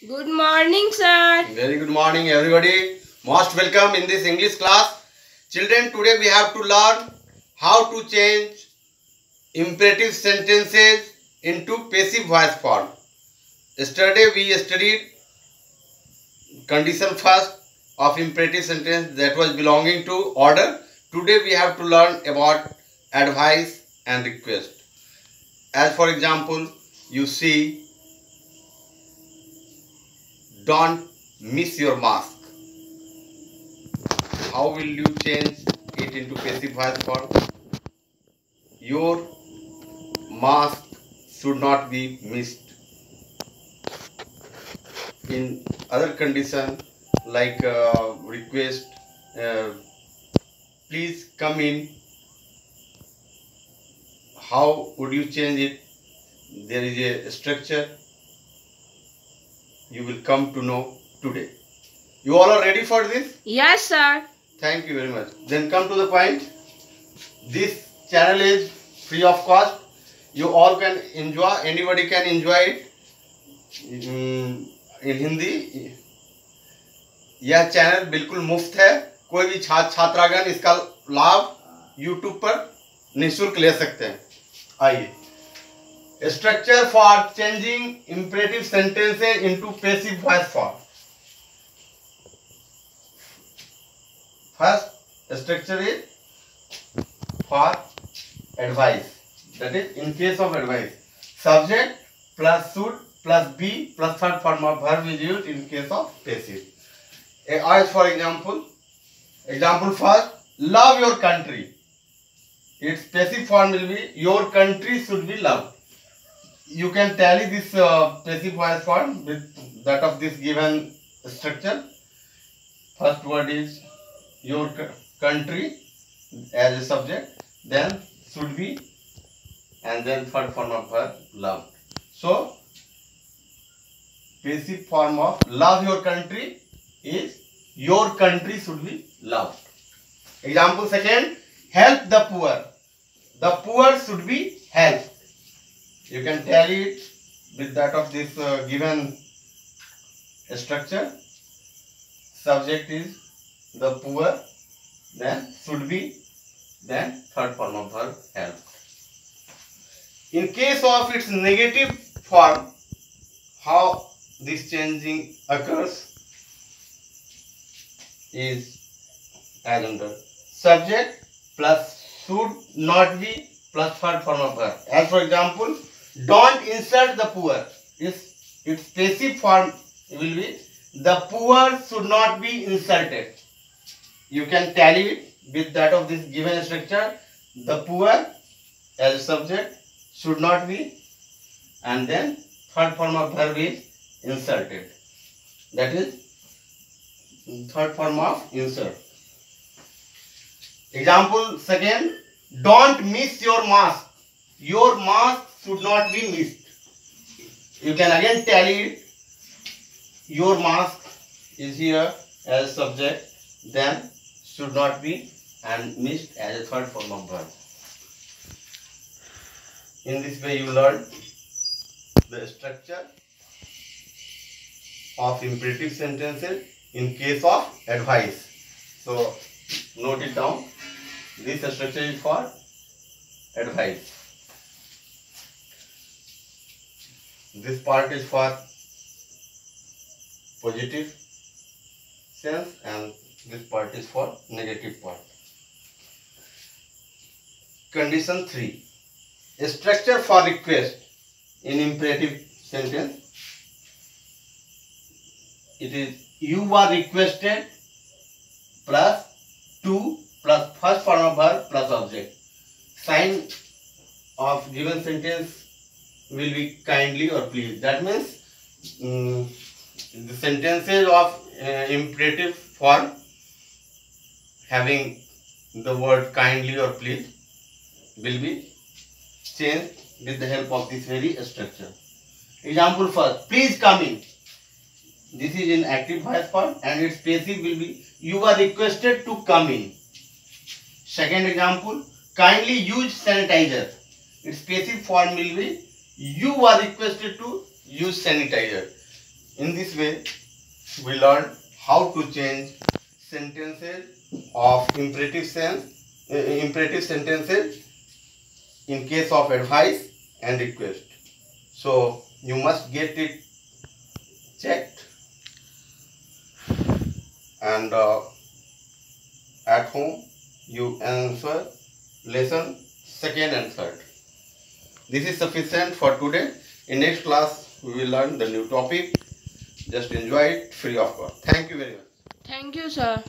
Good morning, sir. Very good morning, everybody. Most welcome in this English class. Children, today we have to learn how to change imperative sentences into passive voice form. Yesterday we studied condition first of imperative sentence that was belonging to order. Today we have to learn about advice and request. As for example, you see, don't miss your mask. How will you change it into passive voice form? Your mask should not be missed. In other condition like request, uh, please come in. How would you change it? There is a structure you will come to know today. You all are ready for this? Yes, sir. Thank you very much. Then come to the point. This channel is free of cost. You all can enjoy, anybody can enjoy it in Hindi. यह channel बिल्कुल मुफ्त है. कोई भी छात्रागण इसका लाभ YouTube पर निःशुल्क ले सकते हैं. आइए, structure for changing imperative sentences into passive voice form. First structure is for advice. That is, in case of advice, subject plus should plus be plus third form of verb is used in case of passive. As for example first, love your country. Its passive form will be your country should be loved. You can tally this passive voice form with that of this given structure. First word is your country as a subject, then should be, and then third form of verb love. So passive form of love your country is your country should be loved. Example second, help the poor. The poor should be helped. You can tally it with that of this given structure. Subject is the poor, then should be, then third form of verb help. In case of its negative form, how this changing occurs is as under subject plus should not be plus third form of verb. As for example, don't insult the poor. Its passive form will be the poor should not be insulted. You can tally it with that of this given structure. The poor as a subject, should not be, and then third form of verb is inserted. That is third form of insert. Example second, don't miss your mask. Your mask should not be missed. You can again tally it. Your mask is here as subject, then should not be, and missed as a third form of verb. In this way you learn the structure of imperative sentences in case of advice. So note it down. This structure is for advice. This part is for positive sense and this part is for negative part. Condition 3. A structure for request in imperative sentence. It is you are requested plus to plus first form of verb plus object. Sign of given sentence will be kindly or please. That means the sentences of imperative form having the word kindly or please will be changed with the help of this very structure. Example first, please come in. This is in active voice form and its passive will be you are requested to come in. Second example, kindly use sanitizer. Its passive form will be you are requested to use sanitizer. In this way, we learned how to change sentences of imperative sentences in case of advice and request. So you must get it checked and at home you answer lesson 2nd and 3rd. This is sufficient for today. In next class we will learn the new topic. Just enjoy it free of cost. Thank you very much. Thank you, sir.